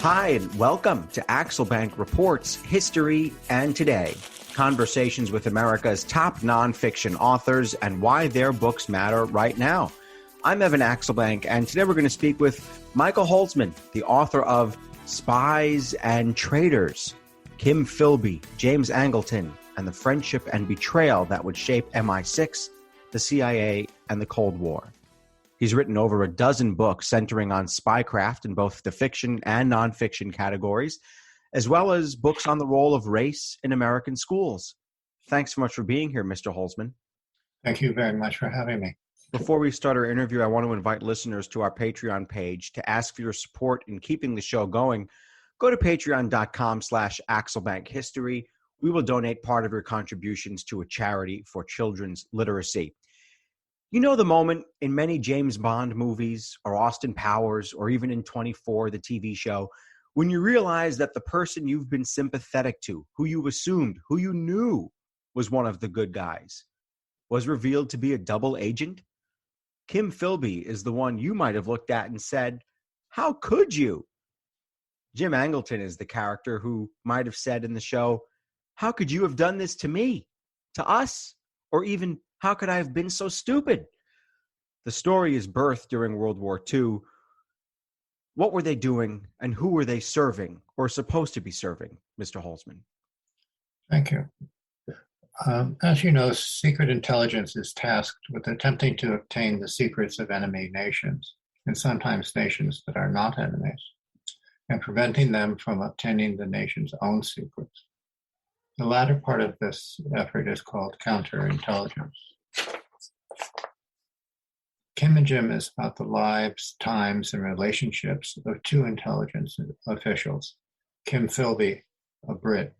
Hi, and welcome to Axelbank Reports History and Today. Conversations with America's top nonfiction authors and why their books matter right now. I'm Evan Axelbank, and today we're going to speak with Michael Holzman, the author of Spies and Traitors, Kim Philby, James Angleton, and the friendship and betrayal that would shape MI6, the CIA, and the Cold War. He's written over a dozen books centering on spycraft in both the fiction and nonfiction categories, as well as books on the role of race in American schools. Thanks so much for being here, Mr. Holzman. Thank you very much for having me. Before we start our interview, I want to invite listeners to our Patreon page to ask for your support in keeping the show going. Go to patreon.com/AxelbankHistory. We will donate part of your contributions to a charity for children's literacy. You know the moment in many James Bond movies or Austin Powers or even in 24, the TV show, when you realize that the person you've been sympathetic to, who you assumed, who you knew was one of the good guys, was revealed to be a double agent? Kim Philby is the one you might have looked at and said, "How could you?" Jim Angleton is the character who might have said in the show, "How could you have done this to me, to us, or even how could I have been so stupid?" The story is birthed during World War II. What were they doing and who were they serving or supposed to be serving, Mr. Holzman? Thank you. As you know, secret intelligence is tasked with attempting to obtain the secrets of enemy nations, and sometimes nations that are not enemies, and preventing them from obtaining the nation's own secrets. The latter part of this effort is called counterintelligence. Kim and Jim is about the lives, times, and relationships of two intelligence officials, Kim Philby, a Brit,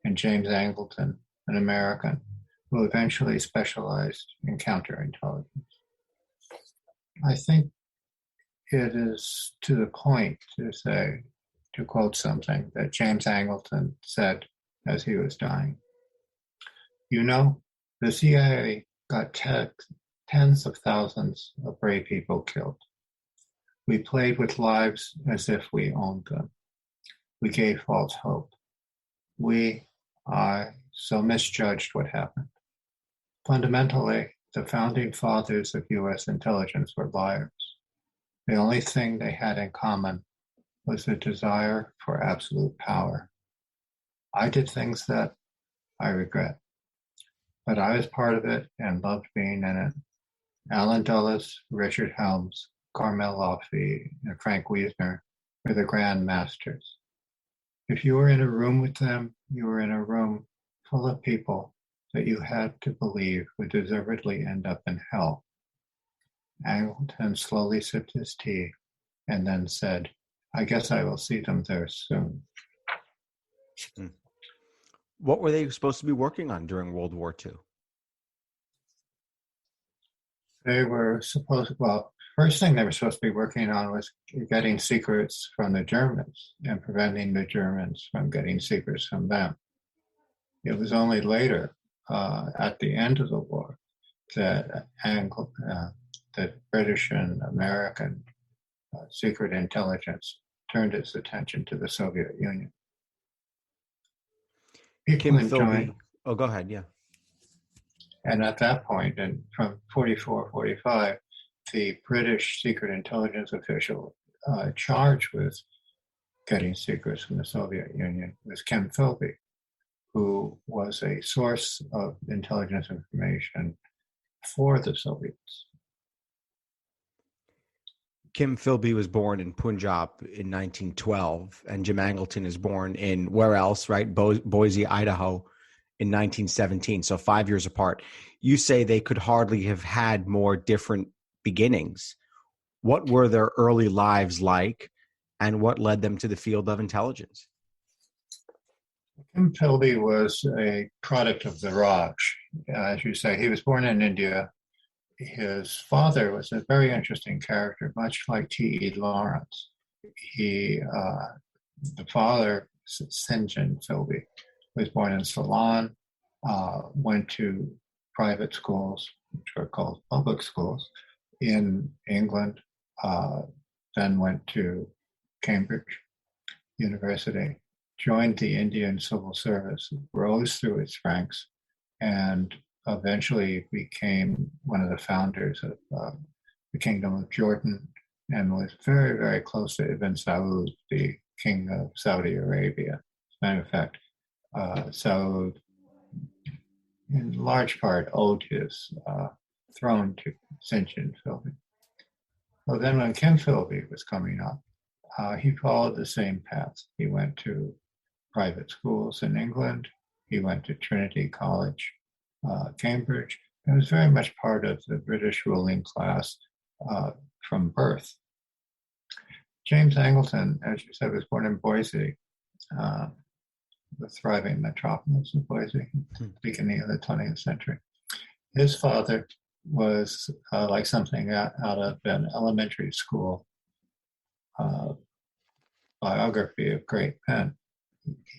and James Angleton, an American, who eventually specialized in counterintelligence. I think it is to the point to quote something that James Angleton said as he was dying. "You know, the CIA got tens of thousands of brave people killed. We played with lives as if we owned them. We gave false hope. I so misjudged what happened. Fundamentally, the founding fathers of U.S. intelligence were liars. The only thing they had in common was the desire for absolute power. I did things that I regret, but I was part of it and loved being in it. Alan Dulles, Richard Helms, Carmel Laffey, and Frank Wiesner were the grand masters. If you were in a room with them, you were in a room full of people that you had to believe would deservedly end up in hell." Angleton slowly sipped his tea and then said, "I guess I will see them there soon." What were they supposed to be working on during World War II? They were first thing they were supposed to be working on was getting secrets from the Germans and preventing the Germans from getting secrets from them. It was only later, at the end of the war, that British and American secret intelligence turned its attention to the Soviet Union. Kim Philby. Oh, go ahead, yeah. And at that point, and from 44, 45, the British secret intelligence official charged with getting secrets from the Soviet Union was Kim Philby, who was a source of intelligence information for the Soviets. Kim Philby was born in Punjab in 1912, and Jim Angleton is born in where else, right? Boise, Idaho in 1917, so 5 years apart. You say they could hardly have had more different beginnings. What were their early lives like, and what led them to the field of intelligence? Kim Philby was a product of the Raj. As you say, he was born in India. His father was a very interesting character, much like T.E. Lawrence. The father, St. Philby, was born in Ceylon, went to private schools, which were called public schools, in England, then went to Cambridge, University, joined the Indian Civil Service, rose through its ranks, and eventually became one of the founders of the Kingdom of Jordan, and was very, very close to Ibn Saud, the king of Saudi Arabia. As a matter of fact, Saud, in large part, owed his throne to St. John Philby. Well, then when Kim Philby was coming up, he followed the same path. He went to private schools in England. He went to Trinity College, Cambridge, and was very much part of the British ruling class from birth. James Angleton, as you said, was born in Boise, the thriving metropolis of Boise, beginning of the 20th century. His father was like something out of an elementary school biography of great men.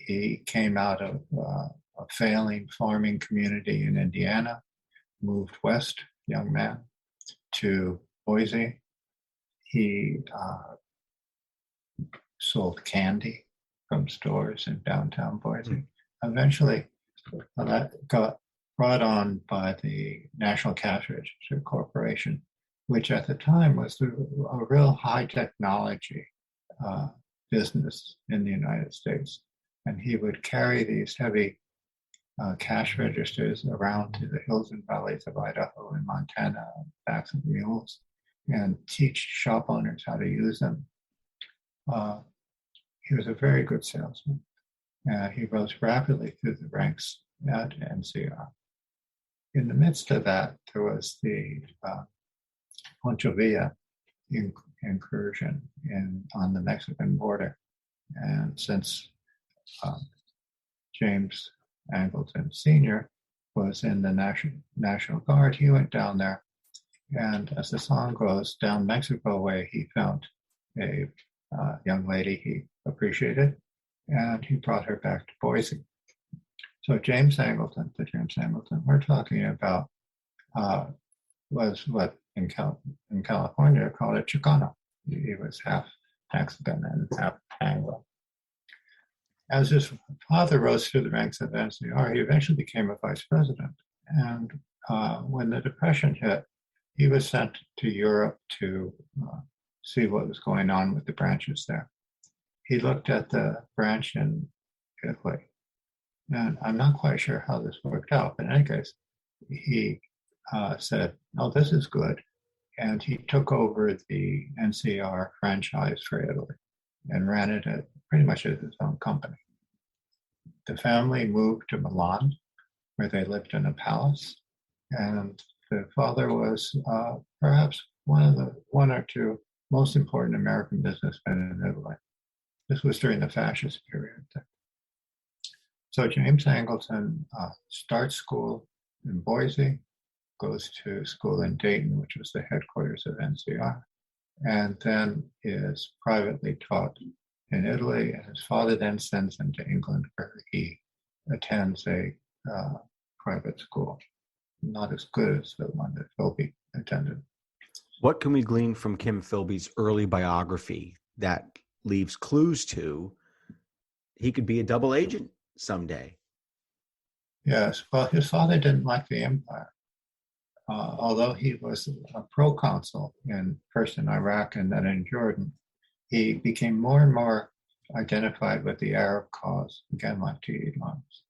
He came out of a failing farming community in Indiana, moved west, young man, to Boise. He sold candy from stores in downtown Boise. Eventually, that got brought on by the National Cash Register Corporation, which at the time was a real high technology business in the United States. And he would carry these heavy cash registers around to the hills and valleys of Idaho and Montana on backs of mules and teach shop owners how to use them. He was a very good salesman. He rose rapidly through the ranks at NCR. In the midst of that, there was the Poncho Villa incursion on the Mexican border. And since James Angleton Sr. was in the National Guard, he went down there. And as the song goes, down Mexico way, he found a young lady he appreciated, and he brought her back to Boise. So James Angleton we're talking about was what in California are called a Chicano. He was half Mexican and half Anglo. As his father rose through the ranks of NCR, he eventually became a vice president. And when the Depression hit, he was sent to Europe to see what was going on with the branches there. He looked at the branch in Italy, and I'm not quite sure how this worked out, but in any case, he said, "Oh, this is good," and he took over the NCR franchise for Italy and ran it pretty much as his own company. The family moved to Milan, where they lived in a palace, and the father was perhaps one or two most important American businessmen in Italy. This was during the fascist period. So James Angleton starts school in Boise, goes to school in Dayton, which was the headquarters of NCR, and then is privately taught in Italy. And his father then sends him to England, where he attends a private school, not as good as the one that Philby attended. What can we glean from Kim Philby's early biography that leaves clues to he could be a double agent someday? Yes, well, his father didn't like the empire. Although he was a proconsul first in Iraq and then in Jordan, he became more and more identified with the Arab cause, again like T.E. Lawrence.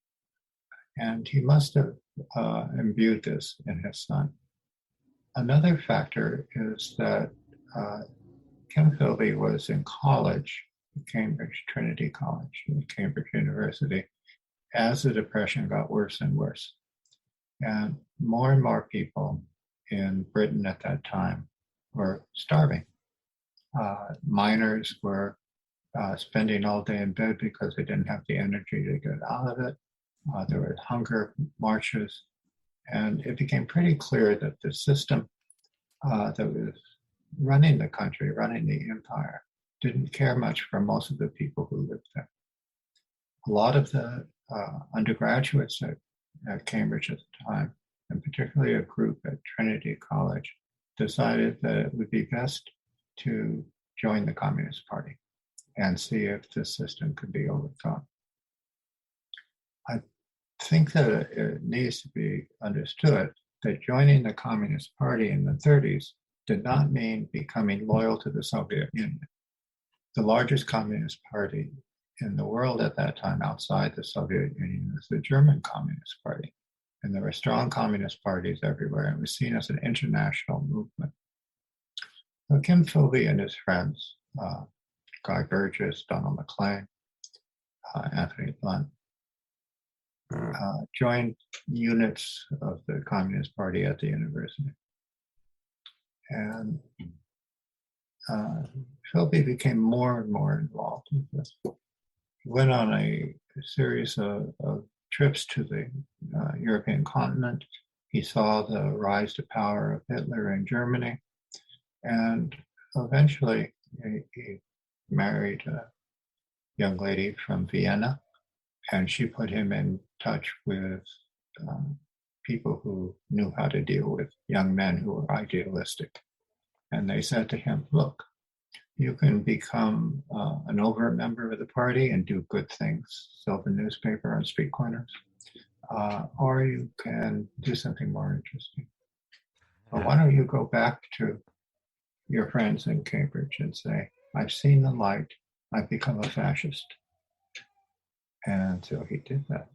And he must have imbued this in his son. Another factor is that Kim Philby was in college, Cambridge, Trinity College, Cambridge University, as the Depression got worse and worse. And more people in Britain at that time were starving. Miners were spending all day in bed because they didn't have the energy to get out of it. There were hunger marches. And it became pretty clear that the system that was running the country, running the empire, didn't care much for most of the people who lived there. A lot of the undergraduates at Cambridge at the time, and particularly a group at Trinity College, decided that it would be best to join the Communist Party and see if the system could be overcome. I think that it needs to be understood that joining the Communist Party in the 30s did not mean becoming loyal to the Soviet Union. The largest communist party in the world at that time outside the Soviet Union was the German Communist Party. And there were strong communist parties everywhere, and it was seen as an international movement. So Kim Philby and his friends, Guy Burgess, Donald MacLean, Anthony Blunt, joined units of the Communist Party at the university. And Philby became more and more involved with this. He went on a series of trips to the European continent. He saw the rise to power of Hitler in Germany. And eventually he married a young lady from Vienna, and she put him in touch with people who knew how to deal with young men who were idealistic. And they said to him, look, you can become an overt member of the party and do good things, sell the newspaper on street corners, or you can do something more interesting. Well, why don't you go back to your friends in Cambridge and say, I've seen the light, I've become a fascist. And so he did that.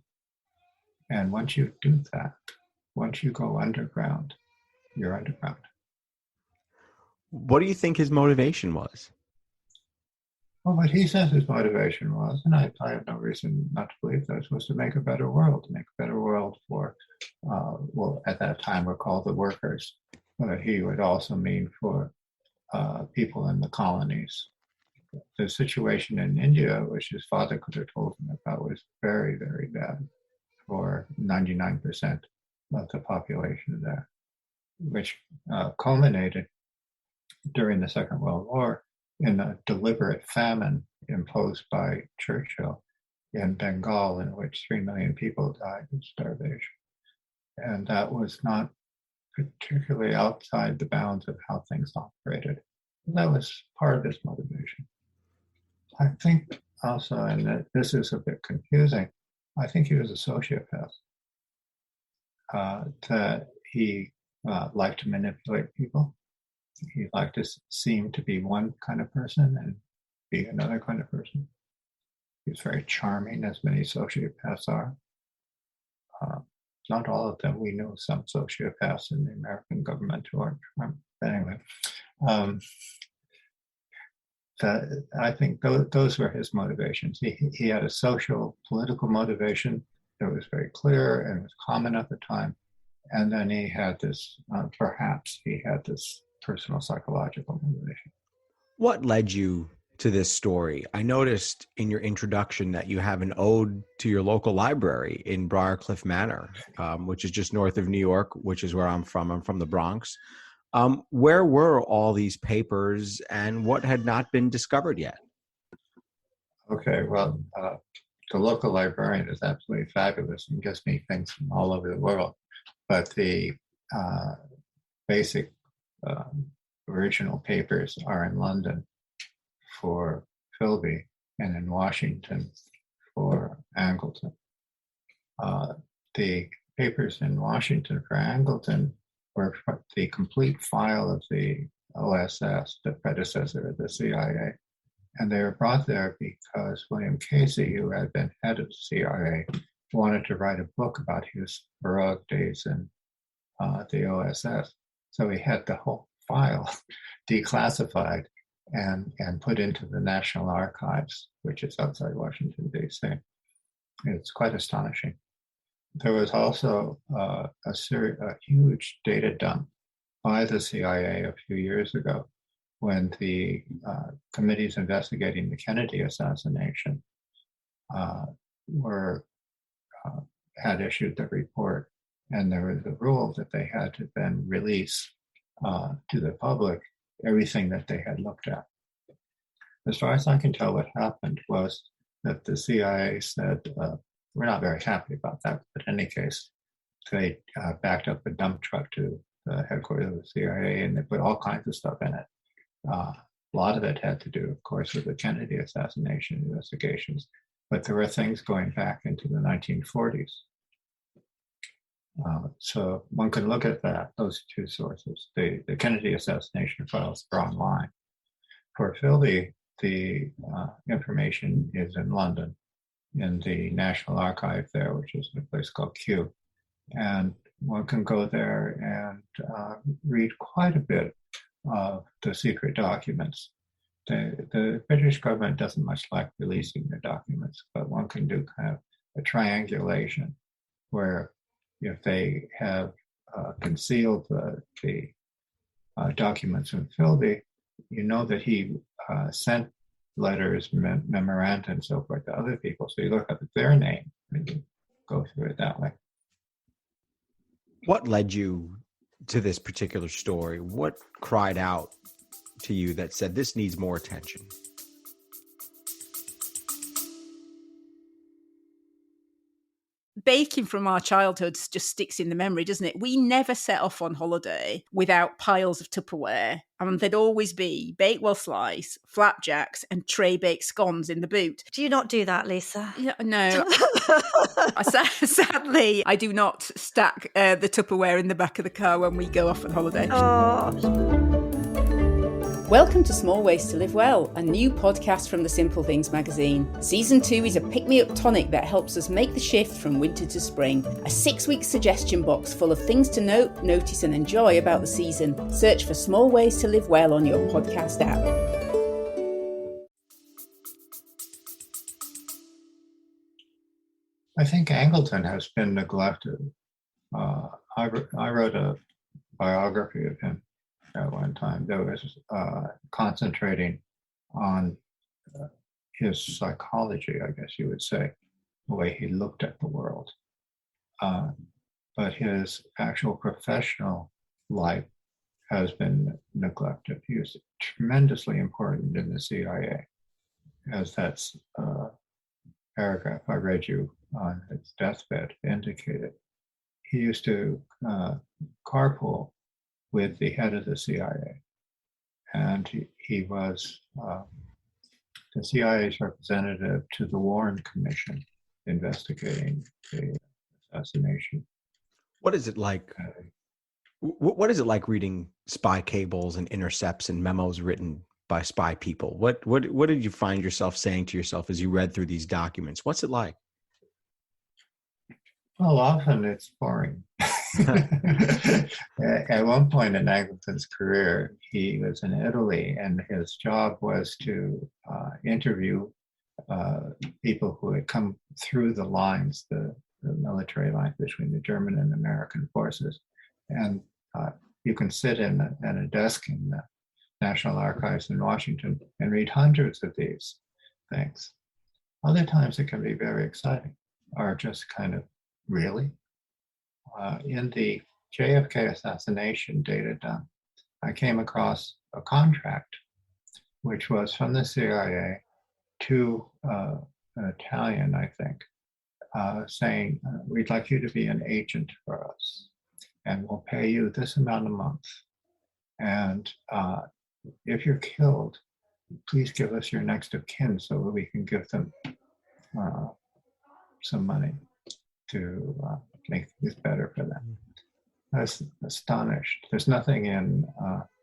And once you do that, once you go underground, you're underground. What do you think his motivation was? Well, what he says his motivation was, and I have no reason not to believe this, was to make a better world, for, well, at that time were called the workers, but he would also mean for people in the colonies. The situation in India, which his father could have told him about, was very, very bad for 99% of the population there, which culminated during the Second World War in a deliberate famine imposed by Churchill in Bengal, in which 3 million people died of starvation. And that was not particularly outside the bounds of how things operated. That was part of his motivation. I think also, and this is a bit confusing, I think he was a sociopath, that he liked to manipulate people. He liked to seem to be one kind of person and be another kind of person. He was very charming, as many sociopaths are. Not all of them. We know some sociopaths in the American government who are charming. But anyway, I think those were his motivations. He had a social, political motivation that was very clear and was common at the time. And then he had this, perhaps he had this personal psychological motivation. What led you to this story? I noticed in your introduction that you have an ode to your local library in Briarcliff Manor, which is just north of New York, which is where I'm from. I'm from the Bronx. Where were all these papers and what had not been discovered yet? Okay, well, the local librarian is absolutely fabulous and gives me things from all over the world. But the basic original papers are in London for Philby and in Washington for Angleton. The papers in Washington for Angleton were the complete file of the OSS, the predecessor of the CIA. And they were brought there because William Casey, who had been head of the CIA, wanted to write a book about his heroic days in the OSS. So he had the whole file declassified and put into the National Archives, which is outside Washington, D.C. It's quite astonishing. There was also a huge data dump by the CIA a few years ago when the committees investigating the Kennedy assassination had issued the report, and there was a rule that they had to then release to the public everything that they had looked at. As far as I can tell, what happened was that the CIA said, we're not very happy about that, but in any case, they backed up a dump truck to the headquarters of the CIA and they put all kinds of stuff in it. A lot of it had to do, of course, with the Kennedy assassination investigations, but there were things going back into the 1940s. So one can look at those two sources. The Kennedy assassination files are online. For Philby, the information is in London, in the National Archive there, which is a place called Kew. And one can go there and read quite a bit of the secret documents. The British government doesn't much like releasing their documents, but one can do kind of a triangulation where if they have concealed the documents from Philby, you know that he sent letters, memoranda, and so forth to other people. So you look up their name and you go through it that way. What led you to this particular story? What cried out to you that said, this needs more attention? Baking from our childhoods just sticks in the memory, doesn't it? We never set off on holiday without piles of Tupperware. And there'd always be Bakewell slice, flapjacks, and tray-baked scones in the boot. Do you not do that, Lisa? No. Sadly, I do not stack the Tupperware in the back of the car when we go off on holiday. Oh. Welcome to Small Ways to Live Well, a new podcast from the Simple Things magazine. Season 2 is a pick-me-up tonic that helps us make the shift from winter to spring. A 6-week suggestion box full of things to note, notice and enjoy about the season. Search for Small Ways to Live Well on your podcast app. I think Angleton has been neglected. I wrote a biography of him at one time that was concentrating on his psychology, I guess you would say, the way he looked at the world. But his actual professional life has been neglected. He was tremendously important in the CIA, as that's paragraph I read you on his deathbed indicated. He used to carpool with the head of the CIA. And he was the CIA's representative to the Warren Commission investigating the assassination. What is it like? What is it like reading spy cables and intercepts and memos written by spy people? What did you find yourself saying to yourself as you read through these documents? What's it like? Well, often it's boring. At one point in Angleton's career, he was in Italy, and his job was to interview people who had come through the lines, the military lines between the German and American forces. And you can sit at a desk in the National Archives in Washington and read hundreds of these things. Other times it can be very exciting, or just kind of, really? In the JFK assassination data done, I came across a contract which was from the CIA to an Italian, I think, saying, we'd like you to be an agent for us, and we'll pay you this amount a month. And if you're killed, please give us your next of kin so that we can give them some money to make things better for them. I was astonished. There's nothing in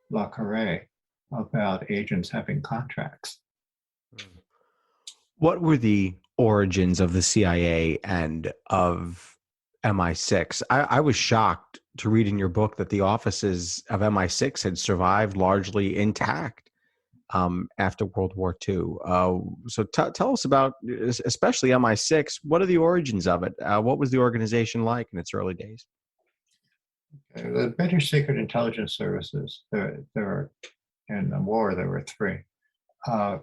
Le Carré about agents having contracts. What were the origins of the CIA and of MI6? I was shocked to read in your book that the offices of MI6 had survived largely intact after World War II. So tell us about, especially MI6, what are the origins of it? What was the organization like in its early days? The British Secret Intelligence Services, there were, in the war, there were 3,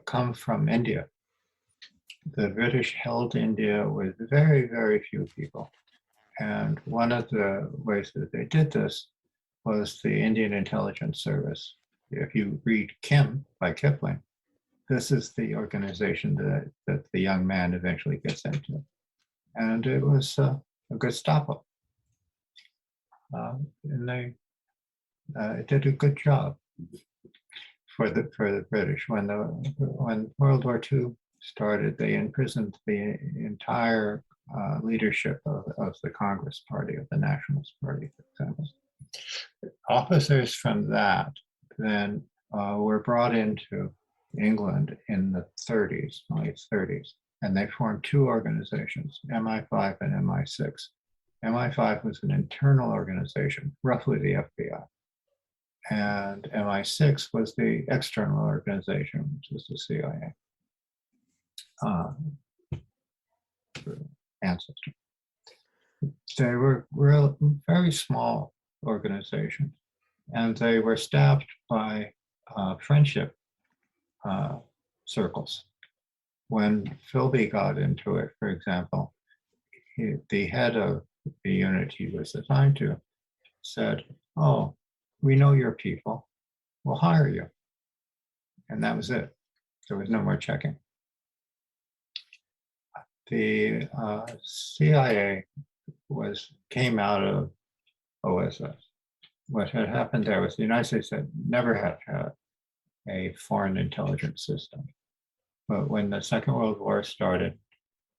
come from India. The British held India with very, very few people. And one of the ways that they did this was the Indian Intelligence Service. If you read Kim by Kipling, this is the organization that the young man eventually gets into. And it was a Gestapo. And they did a good job for the British. When World War II started, they imprisoned the entire leadership of the Congress Party, of the Nationalist Party, for example. Officers from that then were brought into England in the 30s, late 30s, and they formed two organizations, MI5 and MI6. MI5 was an internal organization, roughly the FBI. And MI6 was the external organization, which was the CIA. Ancestor. They were very small organizations, and they were staffed by friendship circles. When Philby got into it, for example, the head of the unit he was assigned to said, "Oh, we know your people, we'll hire you." And that was it. There was no more checking. The CIA came out of OSS. What had happened there was the United States had never had a foreign intelligence system. But when the Second World War started,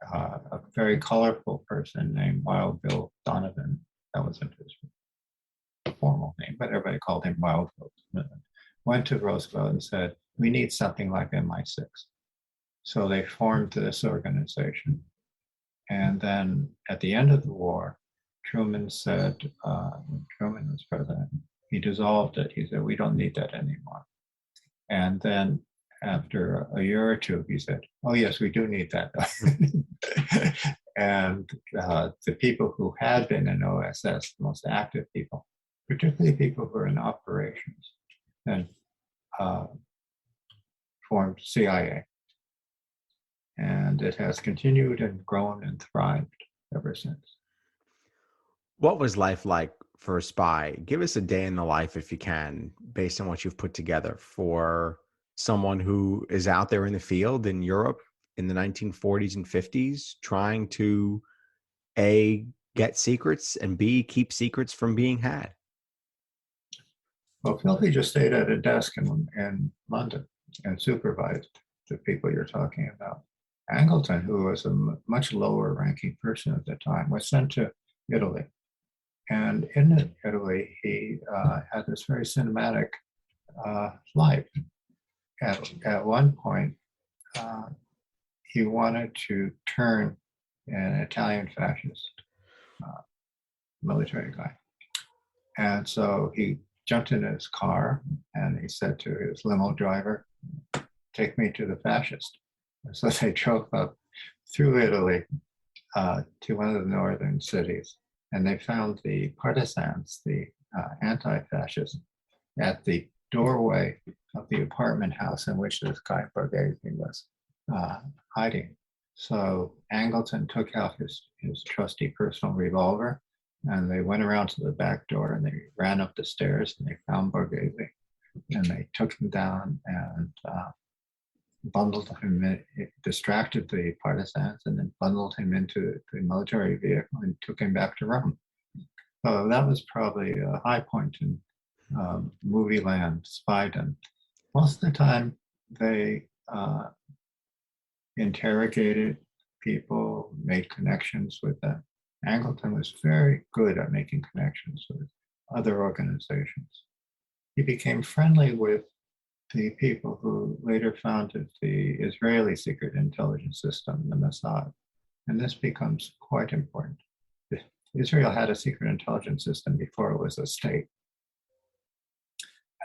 a very colorful person named Wild Bill Donovan, that wasn't his formal name, but everybody called him Wild Bill Donovan, went to Roosevelt and said, "We need something like MI6. So they formed this organization. And then at the end of the war, Truman said, when Truman was president, he dissolved it. He said, "We don't need that anymore." And then after a year or two, he said, "Oh yes, we do need that." And the people who had been in OSS, the most active people, particularly people who were in operations, then formed CIA. And it has continued and grown and thrived ever since. What was life like for a spy? Give us a day in the life, if you can, based on what you've put together, for someone who is out there in the field in Europe in the 1940s and 50s, trying to A, get secrets, and B, keep secrets from being had. Well, Philby just stayed at a desk in London and supervised the people you're talking about. Angleton, who was a much lower ranking person at the time, was sent to Italy. And in Italy, he had this very cinematic life. At one point, he wanted to turn an Italian fascist military guy. And so he jumped in his car and he said to his limo driver, "Take me to the fascist." And so they drove up through Italy to one of the northern cities, and they found the partisans, the anti-fascists, at the doorway of the apartment house in which this guy Borghese was hiding. So Angleton took out his trusty personal revolver, and they went around to the back door, and they ran up the stairs, and they found Borghese, and they took him down and bundled him, distracted the partisans, and then bundled him into the military vehicle and took him back to Rome. So that was probably a high point in movie land, spydom. Most of the time, they interrogated people, made connections with them. Angleton was very good at making connections with other organizations. He became friendly with the people who later founded the Israeli secret intelligence system, the Mossad. And this becomes quite important. Israel had a secret intelligence system before it was a state.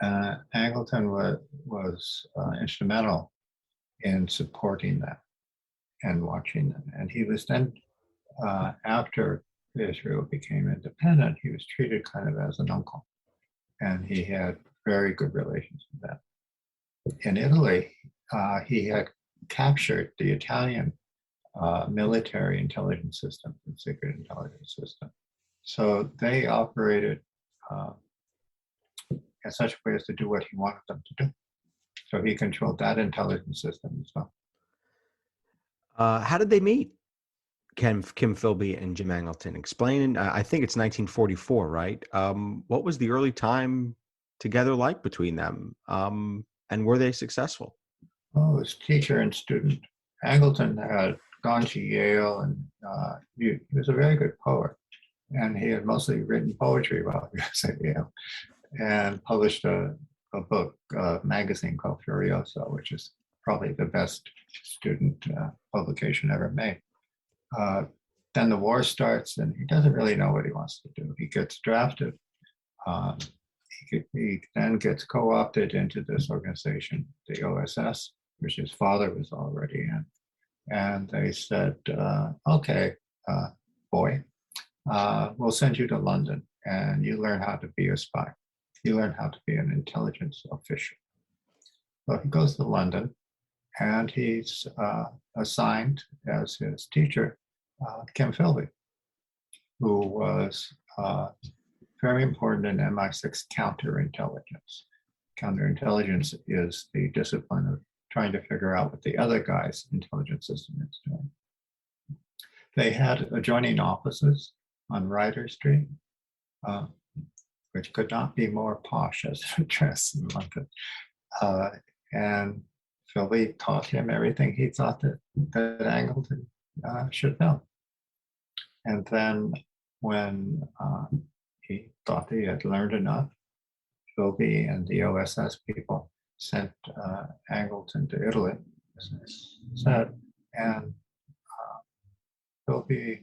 Angleton was instrumental in supporting that and watching them. And he was then, after Israel became independent, he was treated kind of as an uncle. And he had very good relations with them. In Italy, he had captured the Italian military intelligence system, the secret intelligence system. So they operated in such a way as to do what he wanted them to do. So he controlled that intelligence system as well. How did they meet, Kim Philby and Jim Angleton? Explain. I think it's 1944, right? What was the early time together like between them? And were they successful? Oh, it was teacher and student. Angleton had gone to Yale, and he was a very good poet. And he had mostly written poetry while he was at Yale, and published a book, a magazine called Furioso, which is probably the best student publication ever made. Then the war starts, and he doesn't really know what he wants to do. He gets drafted. Um, he then gets co-opted into this organization, the OSS, which his father was already in. And they said, okay, boy, we'll send you to London, and you learn how to be a spy. You learn how to be an intelligence official. So he goes to London, and he's assigned as his teacher Kim Philby, who was very important in MI6 counterintelligence. Counterintelligence is the discipline of trying to figure out what the other guy's intelligence system is doing. They had adjoining offices on Ryder Street, which could not be more posh as an address in London. And Philby taught him everything he thought that Angleton should know. And then when he thought he had learned enough, Philby and the OSS people sent Angleton to Italy, as I said, and Philby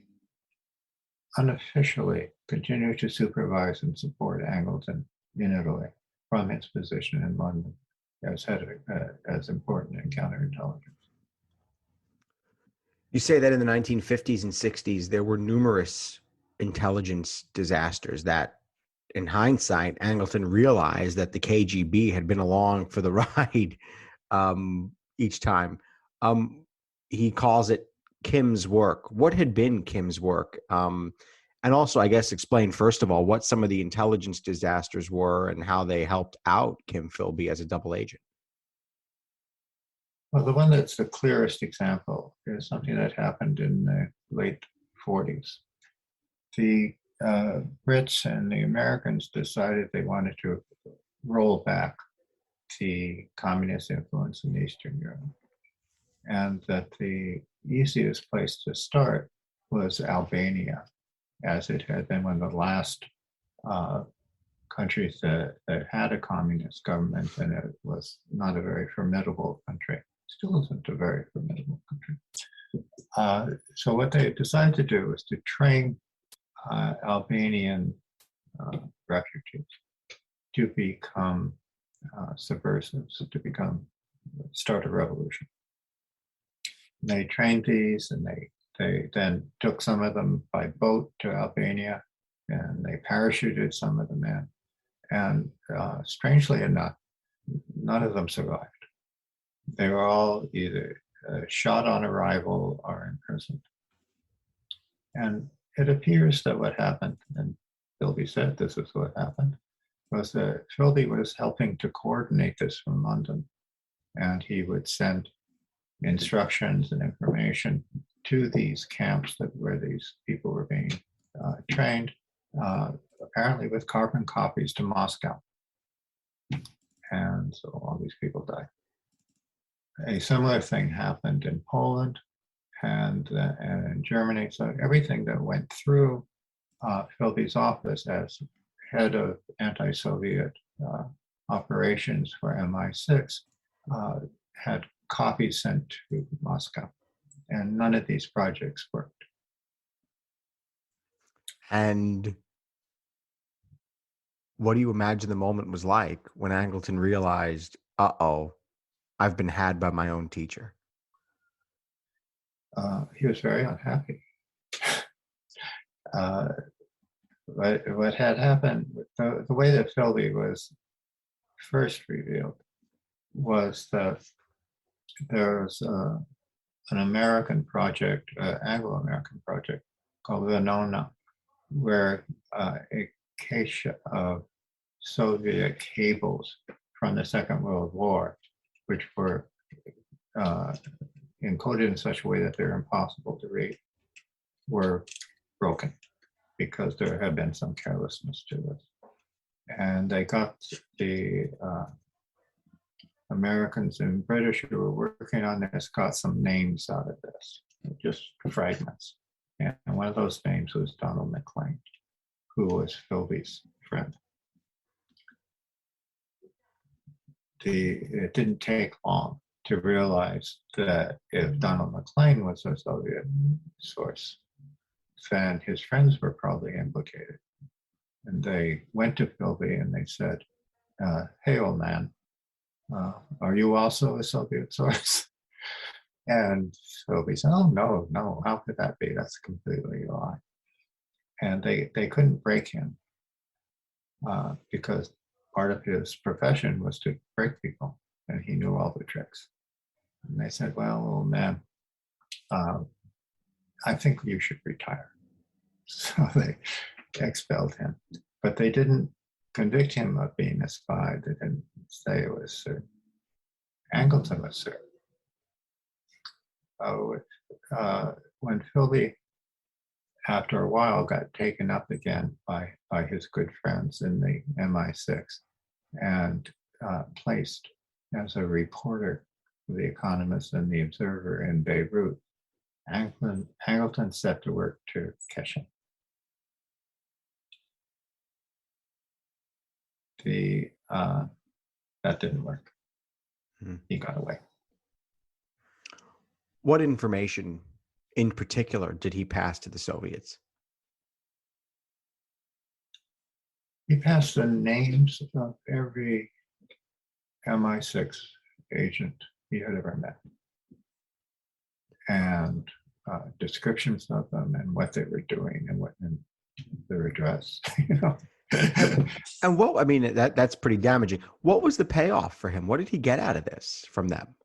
unofficially continued to supervise and support Angleton in Italy from his position in London as head of, as important in counterintelligence. You say that in the 1950s and 60s, there were numerous intelligence disasters that, in hindsight, Angleton realized that the KGB had been along for the ride each time. He calls it Kim's work. What had been Kim's work? And also, I guess, explain, first of all, what some of the intelligence disasters were and how they helped out Kim Philby as a double agent. Well, the one that's the clearest example is something that happened in the late 40s. The Brits and the Americans decided they wanted to roll back the communist influence in Eastern Europe, and that the easiest place to start was Albania, as it had been one of the last countries that had a communist government, and it was not a very formidable country. Still isn't a very formidable country. So what they decided to do was to train Albanian refugees to become subversives, to start a revolution. And they trained these, and they then took some of them by boat to Albania, and they parachuted some of them in. And strangely enough, none of them survived. They were all either shot on arrival or imprisoned. And it appears that what happened, and Philby said this is what happened, was that Philby was helping to coordinate this from London. And he would send instructions and information to these camps where these people were being trained, apparently with carbon copies to Moscow. And so all these people died. A similar thing happened in Poland and in Germany. So everything that went through Philby's office as head of anti-Soviet operations for MI6 had copies sent to Moscow, and none of these projects worked. And what do you imagine the moment was like when Angleton realized, uh-oh, I've been had by my own teacher? He was very unhappy. What had happened, the way that Philby was first revealed was that there was an American project, Anglo-American project called Venona, where a cache of Soviet cables from the Second World War, which were encoded in such a way that they're impossible to read, were broken because there had been some carelessness to this. And they got the Americans and British who were working on this got some names out of this, just fragments. And one of those names was Donald McLean, who was Philby's friend. It didn't take long to realize that if Donald McLean was a Soviet source, then his friends were probably implicated. And they went to Philby and they said, hey, old man, are you also a Soviet source? And Philby said, oh, no, how could that be? That's completely a lie. And they couldn't break him because part of his profession was to break people, and he knew all the tricks. And they said, well, old man, I think you should retire. So they expelled him. But they didn't convict him of being a spy. They didn't say it was certain. Angleton was certain. When Philby, after a while, got taken up again by his good friends in the MI6 and placed as a reporter for The Economist and The Observer in Beirut, Angleton set to work to catch him. That didn't work. He got away. What information in particular did he pass to the Soviets? He passed the names of every MI6 agent he had ever met, and descriptions of them and what they were doing and what and their address. And what, I mean, that's pretty damaging. What was the payoff for him? What did he get out of this from them?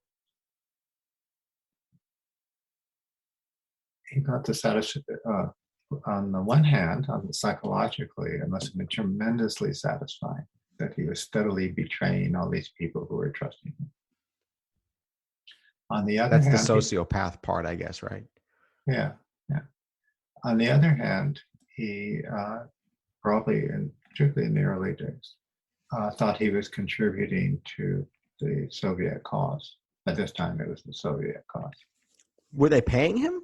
He got the satisfaction. On the one hand, psychologically, it must have been tremendously satisfying that he was steadily betraying all these people who were trusting him. On the other hand, that's the sociopath part, I guess, right? Yeah. On the other hand, he probably, and particularly in the early days, thought he was contributing to the Soviet cause. At this time, it was the Soviet cause. Were they paying him?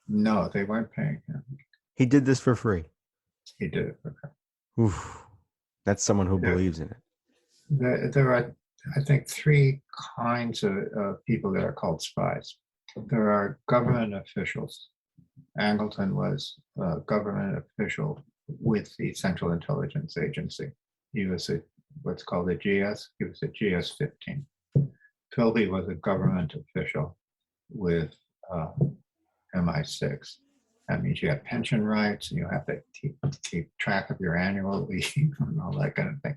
No, they weren't paying him. He did this for free. He did it for free. Oof. That's someone who believes in it. There are, I think, three kinds of people that are called spies. There are government officials. Angleton was a government official with the Central Intelligence Agency. He was what's called a GS. He was a GS-15. Philby was a government official with MI6. That means you have pension rights and you have to keep track of your annual leave and all that kind of thing.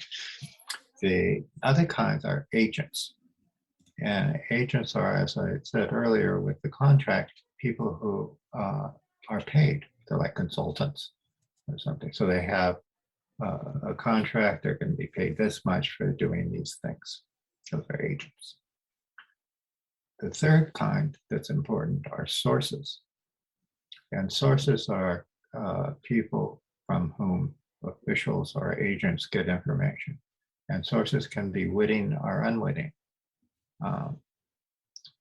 The other kinds are agents. And agents are, as I said earlier, with the contract, people who are paid. They're like consultants or something. So they have a contract, they're going to be paid this much for doing these things. Those are agents. The third kind that's important are sources. And sources are people from whom officials or agents get information. And sources can be witting or unwitting.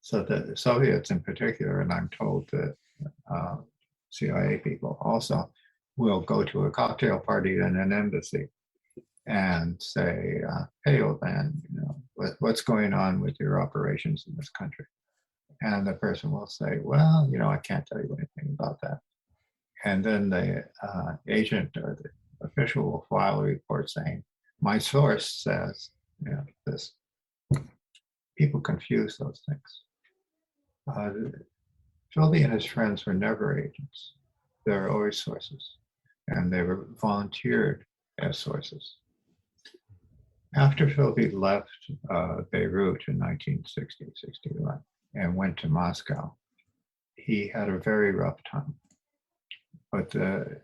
So the Soviets in particular, and I'm told that CIA people also, will go to a cocktail party in an embassy and say, hey, old man, what's going on with your operations in this country? And the person will say, well, I can't tell you anything about that. And then the agent or the official will file a report saying, my source says, this. People confuse those things. Philby and his friends were never agents. They were always sources. And they were volunteered as sources. After Philby left Beirut in 1960-61 and went to Moscow, he had a very rough time. But the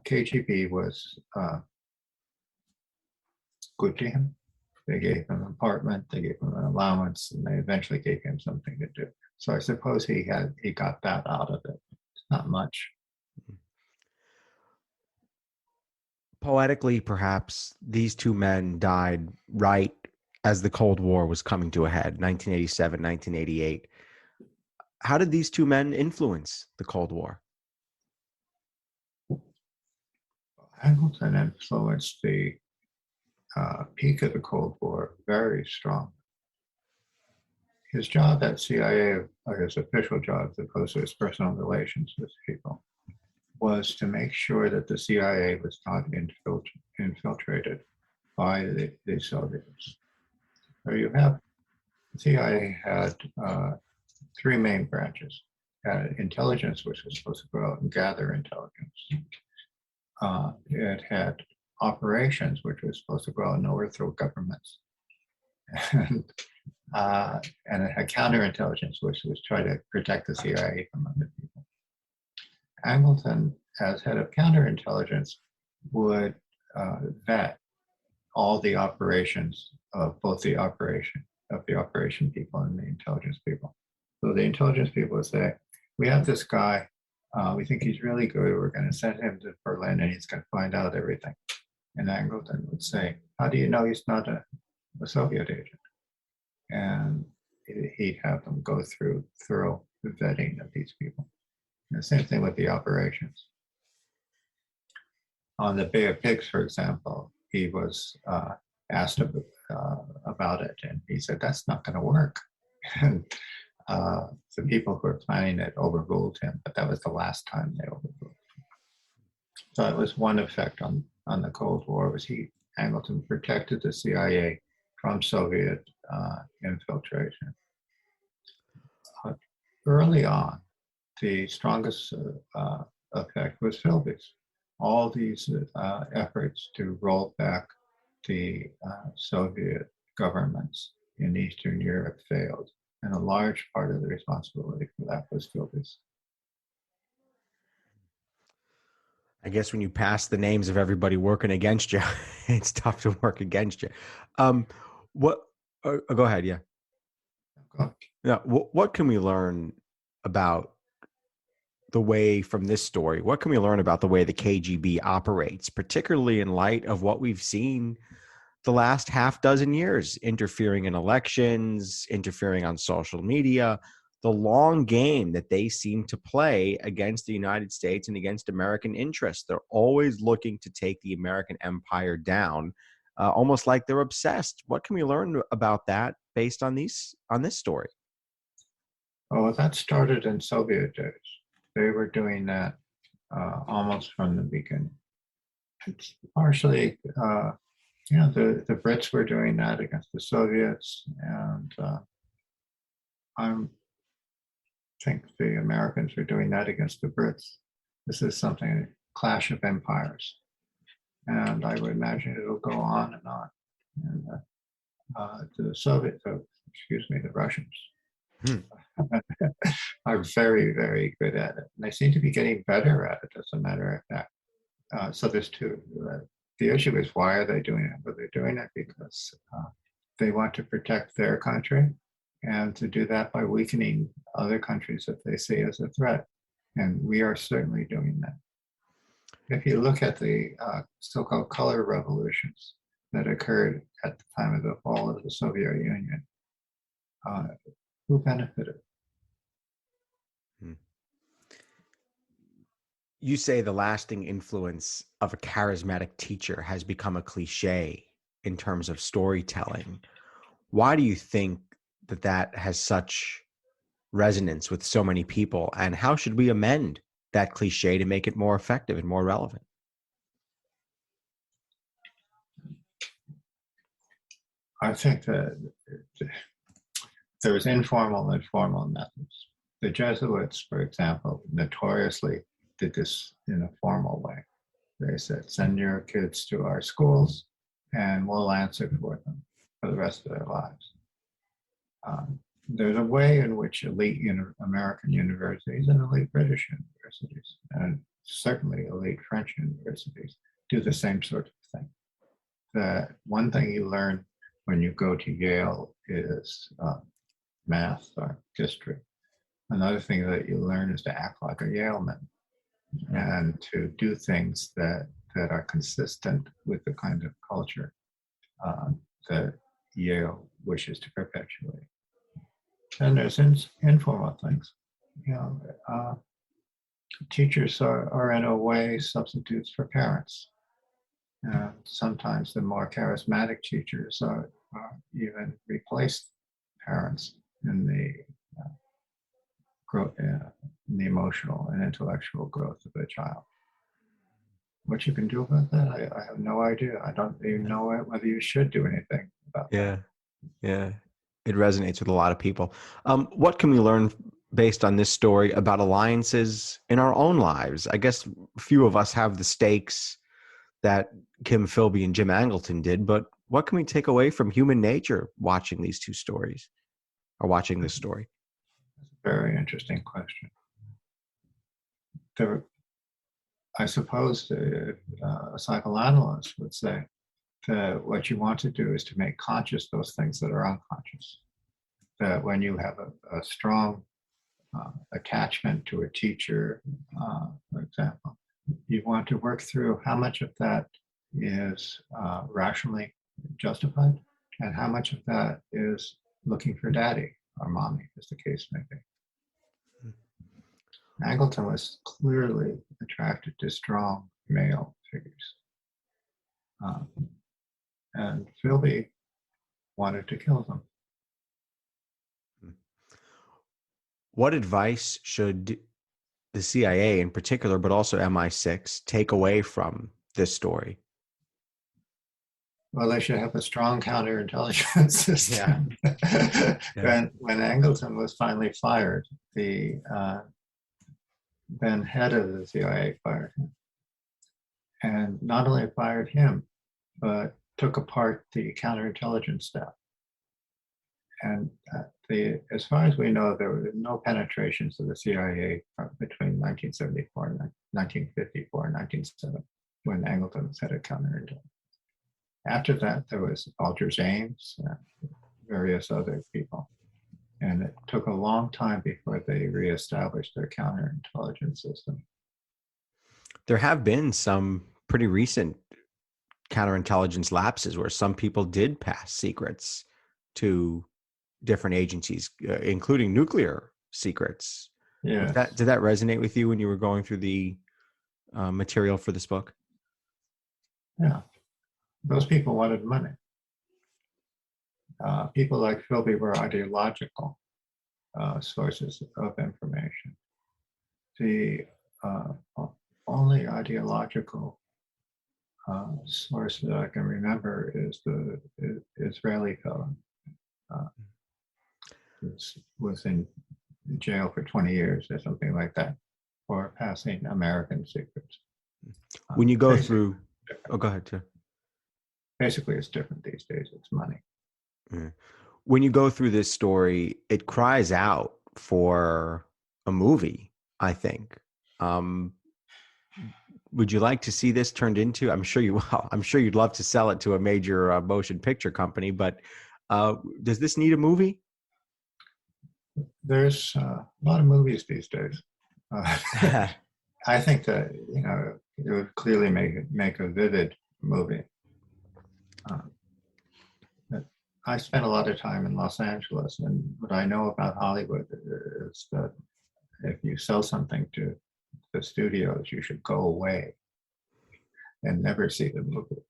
KGB was good to him. They gave him an apartment, they gave him an allowance, and they eventually gave him something to do. So I suppose he got that out of it. Not much. Poetically, perhaps, these two men died right as the Cold War was coming to a head, 1987, 1988. How did these two men influence the Cold War? Angleton influenced the peak of the Cold War very strong. His job at CIA, or his official job, as opposed to his personal relations with people, was to make sure that the CIA was not infiltrated by the Soviets. So you have, the CIA had three main branches. Had intelligence, which was supposed to go out and gather intelligence. It had operations, which was supposed to go out and overthrow governments. And it had counterintelligence, which was try to protect the CIA from other people. Angleton, as head of counterintelligence, would vet all the operations of both the operation people and the intelligence people. So the intelligence people would say, we have this guy, we think he's really good, we're going to send him to Berlin and he's going to find out everything. And Angleton would say, how do you know he's not a Soviet agent? And he'd have them go through thorough vetting of these people. And the same thing with the operations. On the Bay of Pigs, for example, he was asked about it, and he said, that's not going to work. And the people who were planning it overruled him, but that was the last time they overruled him. So it was one effect on the Cold War, was Angleton protected the CIA from Soviet infiltration. Early on, the strongest effect was Philby's. All these efforts to roll back the Soviet governments in Eastern Europe failed, and a large part of the responsibility for that was Philby's. I guess when you pass the names of everybody working against you, it's tough to work against you. Go ahead, yeah. Now, what can we learn about the way from this story? What can we learn about the way the KGB operates, particularly in light of what we've seen the last half dozen years, interfering in elections, interfering on social media, the long game that they seem to play against the United States and against American interests? They're always looking to take the American empire down, almost like they're obsessed. What can we learn about that based on this story? Oh, that started in Soviet days. They were doing that almost from the beginning. It's partially, the Brits were doing that against the Soviets, and I think the Americans were doing that against the Brits. This is something, clash of empires. And I would imagine it'll go on and on. And the Russians are very, very good at it. And they seem to be getting better at it, as a matter of fact. So there's two. The issue is, why are they doing it? Well, they're doing it because they want to protect their country, and to do that by weakening other countries that they see as a threat. And we are certainly doing that. If you look at the so-called color revolutions that occurred at the time of the fall of the Soviet Union, who benefited? You say the lasting influence of a charismatic teacher has become a cliche in terms of storytelling. Why do you think that has such resonance with so many people, and how should we amend that cliche to make it more effective and more relevant? I think that there's informal and formal methods. The Jesuits, for example, notoriously did this in a formal way. They said, send your kids to our schools and we'll answer for them for the rest of their lives. There's a way in which elite American universities and elite British universities, and certainly elite French universities, do the same sort of thing. The one thing you learn when you go to Yale is math or history. Another thing that you learn is to act like a Yaleman and to do things that are consistent with the kind of culture that Yale wishes to perpetuate. And there's informal things. Teachers are in a way substitutes for parents. Sometimes the more charismatic teachers are even replace parents in the growth, in the emotional and intellectual growth of a child. What you can do about that, I have no idea. I don't even know whether you should do anything about that. Yeah. It resonates with a lot of people. What can we learn based on this story about alliances in our own lives? I guess few of us have the stakes that Kim Philby and Jim Angleton did, but what can we take away from human nature watching these two stories, or watching this story? That's a very interesting question. I suppose a psychoanalyst would say that what you want to do is to make conscious those things that are unconscious. That when you have a strong attachment to a teacher, for example, you want to work through how much of that is rationally justified and how much of that is looking for daddy or mommy, as the case may be. Angleton was clearly attracted to strong male figures. And Philby wanted to kill them. What advice should the CIA in particular, but also MI6, take away from this story? Well, they should have a strong counterintelligence system. Yeah. When Angleton was finally fired, the then head of the CIA fired him. And not only fired him, but took apart the counterintelligence staff. And as far as we know, there were no penetrations of the CIA between 1974 and 1954 and 1907, when Angleton was head of counterintelligence. After that, there was Alger James and various other people. And it took a long time before they reestablished their counterintelligence system. There have been some pretty recent counterintelligence lapses where some people did pass secrets to different agencies, including nuclear secrets. Yeah. Did that resonate with you when you were going through the material for this book? Yeah. Those people wanted money. People like Philby were ideological sources of information. The only ideological source that I can remember is the Israeli fellow. Was in jail for 20 years or something like that for passing American secrets. When you go through, go ahead, too. Basically, it's different these days. It's money. Mm. When you go through this story, it cries out for a movie, I think. Would you like to see this turned into? I'm sure you will. I'm sure you'd love to sell it to a major motion picture company, but does this need a movie? There's a lot of movies these days. I think that it would clearly make a vivid movie. I spent a lot of time in Los Angeles, and what I know about Hollywood is that if you sell something to the studios, you should go away and never see the movie.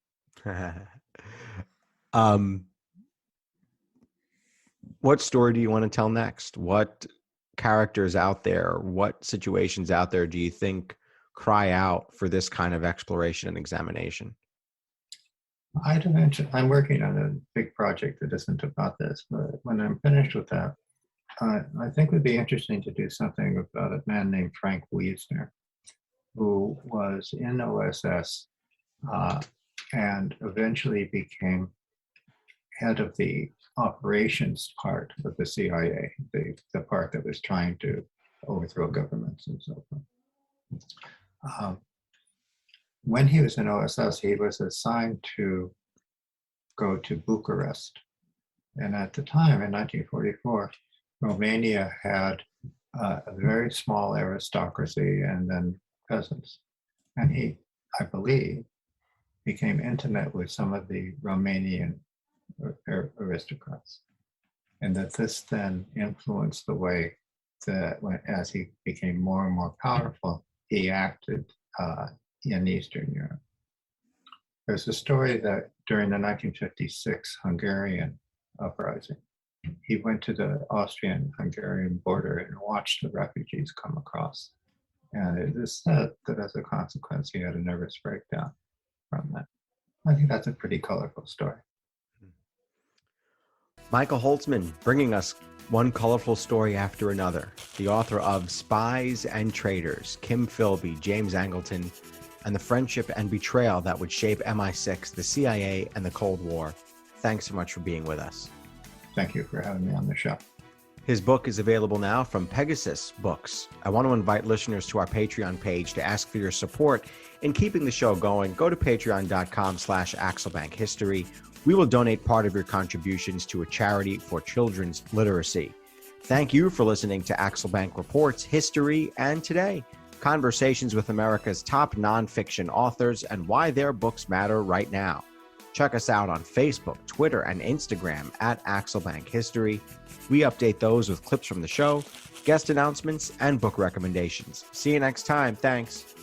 What story do you want to tell next? What characters out there, what situations out there do you think cry out for this kind of exploration and examination? I'm working on a big project that isn't about this, but when I'm finished with that, I think it would be interesting to do something about a man named Frank Wiesner, who was in OSS and eventually became head of the operations part of the CIA, the part that was trying to overthrow governments and so forth. When he was in OSS, he was assigned to go to Bucharest. And at the time, in 1944, Romania had a very small aristocracy and then peasants. And he, I believe, became intimate with some of the Romanian aristocrats. And that this then influenced the way that as he became more and more powerful, he acted in Eastern Europe. There's a story that during the 1956 Hungarian uprising, he went to the Austrian-Hungarian border and watched the refugees come across. And it is said that as a consequence, he had a nervous breakdown from that. I think that's a pretty colorful story. Michael Holzman bringing us one colorful story after another. The author of Spies and Traitors, Kim Philby, James Angleton, and the friendship and betrayal that would shape MI6, the CIA, and the Cold War. Thanks so much for being with us. Thank you for having me on the show. His book is available now from Pegasus Books. I want to invite listeners to our Patreon page to ask for your support in keeping the show going. Go to patreon.com/AxelBankHistory. We will donate part of your contributions to a charity for children's literacy. Thank you for listening to Axelbank Reports, History, and Today. Conversations with America's top nonfiction authors and why their books matter right now. Check us out on Facebook, Twitter, and Instagram at Axelbank History. We update those with clips from the show, guest announcements, and book recommendations. See you next time. Thanks.